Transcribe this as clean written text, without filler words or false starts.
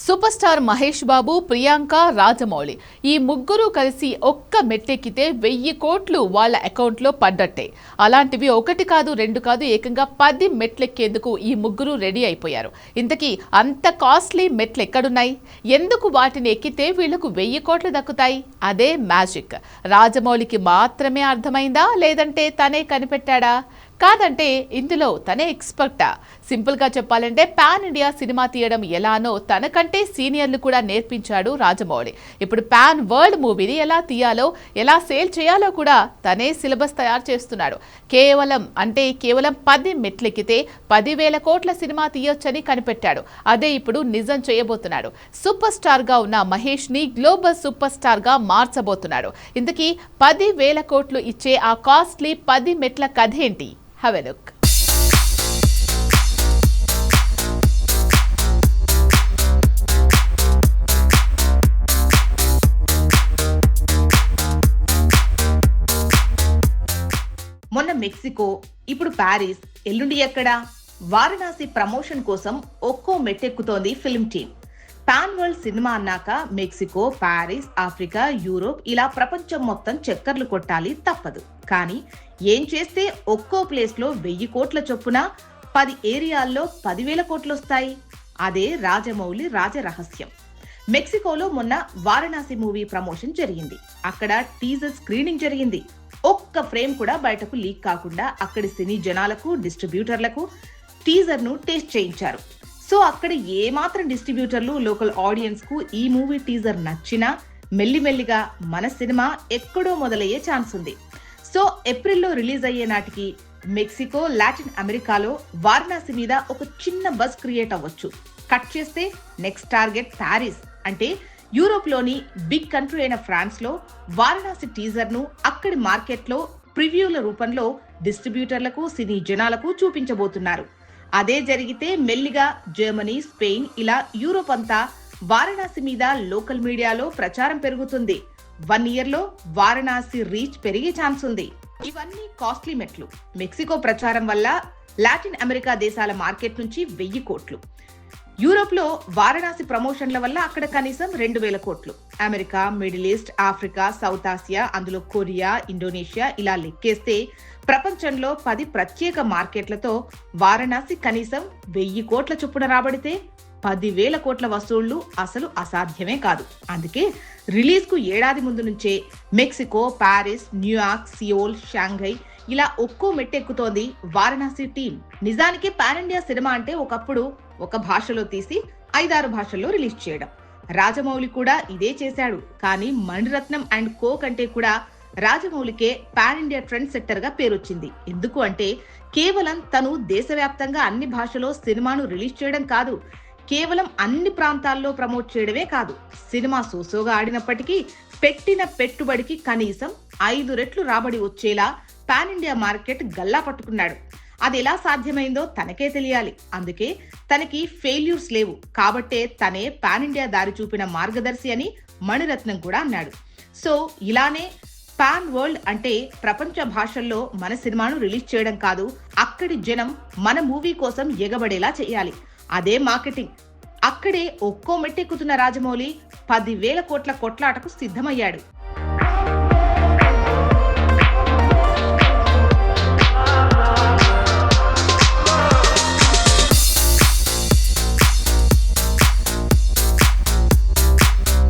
Super star Mahesh Babu, Priyanka, Rajamouli ఈ ముగ్గురు కలిసి ఒక్క మెట్టెక్కితే 1000 కోట్లు వాళ్ళ అకౌంట్లో పడ్డట్టే. అలాంటివి ఒకటి కాదు, రెండు కాదు, ఏకంగా 10 మెట్లెక్కేందుకు ఈ ముగ్గురు రెడీ అయిపోయారు. ఇంతకీ అంత కాస్ట్లీ మెట్లు ఎక్కడున్నాయి? ఎందుకు వాటిని ఎక్కితే వీళ్లకు 1000 కోట్లు దక్కుతాయి? అదే మ్యాజిక్. రాజమౌళికి మాత్రమే అర్థమైందా, లేదంటే తనే కనిపెట్టాడా? కాదంటే ఇందులో తనే ఎక్స్పర్టా? సింపుల్గా చెప్పాలంటే పాన్ ఇండియా సినిమా తీయడం ఎలానో తనకంటే సీనియర్లు కూడా నేర్పించాడు రాజమౌళి. ఇప్పుడు పాన్ వరల్డ్ మూవీని ఎలా తీయాలో, ఎలా సేల్ చేయాలో కూడా తనే సిలబస్ తయారు చేస్తున్నాడు. కేవలం 10 మెట్లెక్కితే 10,000 కోట్ల సినిమా తీయొచ్చని కనిపెట్టాడు. అదే ఇప్పుడు నిజం చేయబోతున్నాడు. సూపర్ స్టార్ గా ఉన్న మహేష్ ని గ్లోబల్ సూపర్ స్టార్ గా మార్చబోతున్నాడు. ఇంతకీ 10,000 కోట్లు ఇచ్చే ఆ కాస్ట్లీ 10 మెట్ల కథ ఏంటి? Have a look. మొన్న మెక్సికో, ఇప్పుడు ప్యారిస్, ఎల్లుండి ఎక్కడ? వారణాసి ప్రమోషన్ కోసం ఒక్కో మెట్టెక్కుతోంది film team. Pan world cinema అన్నాక మెక్సికో, ప్యారిస్, ఆఫ్రికా, యూరోప్ ఇలా ప్రపంచం మొత్తం చక్కర్లు కొట్టాలి, తప్పదు. కానీ ఏం చేస్తే ఒక్కో ప్లేస్ లో 1000 కోట్ల చొప్పున 10 ఏరియాల్లో 10,000 కోట్లు వస్తాయి? అదే రాజమౌళి రాజరహస్యం. మెక్సికోలో మొన్న వారణాసి మూవీ ప్రమోషన్ జరిగింది. అక్కడ టీజర్ స్క్రీనింగ్ జరిగింది. ఒక్క ఫ్రేమ్ కూడా బయటకు లీక్ కాకుండా అక్కడి సినీ జనాలకు, డిస్ట్రిబ్యూటర్లకు టీజర్ ను టేస్ట్ చేయించారు. సో అక్కడ ఏమాత్రం డిస్ట్రిబ్యూటర్లు, లోకల్ ఆడియన్స్ కు ఈ మూవీ టీజర్ నచ్చినా మెల్లిమెల్లిగా మన సినిమా ఎక్కడో మొదలయ్యే ఛాన్స్ ఉంది. సో ఏప్రిల్లో రిలీజ్ అయ్యే నాటికి మెక్సికో, లాటిన్ అమెరికాలో వారణాసి మీద ఒక చిన్న బజ్ క్రియేట్ అవ్వచ్చు. కట్ చేస్తే నెక్స్ట్ టార్గెట్ ప్యారిస్, అంటే యూరోప్ లోని బిగ్ కంట్రీ అయిన ఫ్రాన్స్ లో వారణాసి టీజర్ ను అక్కడి మార్కెట్ లో ప్రివ్యూల రూపంలో డిస్ట్రిబ్యూటర్లకు, సినీ జనాలకు చూపించబోతున్నారు. అదే జరిగితే మెల్లిగా జర్మనీ, స్పెయిన్ ఇలా యూరోప్ అంతా వారణాసి మీద లోకల్ మీడియాలో ప్రచారం పెరుగుతుంది. 1 year లో వారణాసి రీచ్ పెరిగే ఛాన్స్ ఉంది. ఇవన్నీ కాస్ట్లీ మెట్లు. మెక్సికో ప్రచారం వల్ల లాటిన్ అమెరికా దేశాల మార్కెట్ నుంచి 1000 కోట్లు, యూరోప్ లో వారణాసి ప్రమోషన్ల వల్ల అక్కడ కనీసం 2,000 కోట్లు, America, middle east, Africa, south Asia, అందులో కొరియా, ఇండోనేషియా ఇలా లెక్కేస్తే ప్రపంచంలో 10 ప్రత్యేక మార్కెట్లతో వారణాసి కనీసం 1000 కోట్ల చొప్పున రాబడితే 10,000 కోట్ల వసూళ్లు అసలు అసాధ్యమే కాదు. అందుకే రిలీజ్ కు ఏడాది ముందు నుంచే Mexico, Paris, New York, Seoul, Shanghai ఇలా ఒక్కో మెట్టెక్కుతోంది వారణాసి టీం. నిజానికి పాన్ ఇండియా సినిమా అంటే ఒకప్పుడు ఒక భాషలో తీసి 5-6 భాషల్లో రిలీజ్ చేయడం. రాజమౌళి కూడా ఇదే చేశాడు. కానీ మణిరత్నం అండ్ కో కంటే కూడా రాజమౌళికే పాన్ ఇండియా ట్రెండ్ సెట్టర్ గా పేరొచ్చింది. ఎందుకు అంటే కేవలం తను దేశవ్యాప్తంగా అన్ని భాషలో సినిమాను రిలీజ్ చేయడం కాదు, కేవలం అన్ని ప్రాంతాల్లో ప్రమోట్ చేయడమే కాదు, సినిమా సోసోగా ఆడినప్పటికీ పెట్టిన పెట్టుబడికి కనీసం 5 రెట్లు రాబడి వచ్చేలా పాన్ ఇండియా మార్కెట్ గల్లా పట్టుకున్నాడు. అది ఎలా సాధ్యమైందో తనకే తెలియాలి. అందుకే తనకి ఫెయిల్యూర్స్ లేవు కాబట్టే తనే పాన్ ఇండియా దారి చూపిన మార్గదర్శి అని మణిరత్నం కూడా అన్నాడు. సో ఇలానే పాన్ వరల్డ్ అంటే ప్రపంచ భాషల్లో మన సినిమాను రిలీజ్ చేయడం కాదు, అక్కడి జనం మన మూవీ కోసం ఎగబడేలా చేయాలి. అదే మార్కెటింగ్. అక్కడే ఒక్కో మెట్టెక్కుతున్న రాజమౌళి 10,000 కోట్ల కొట్లాటకు సిద్ధమయ్యాడు.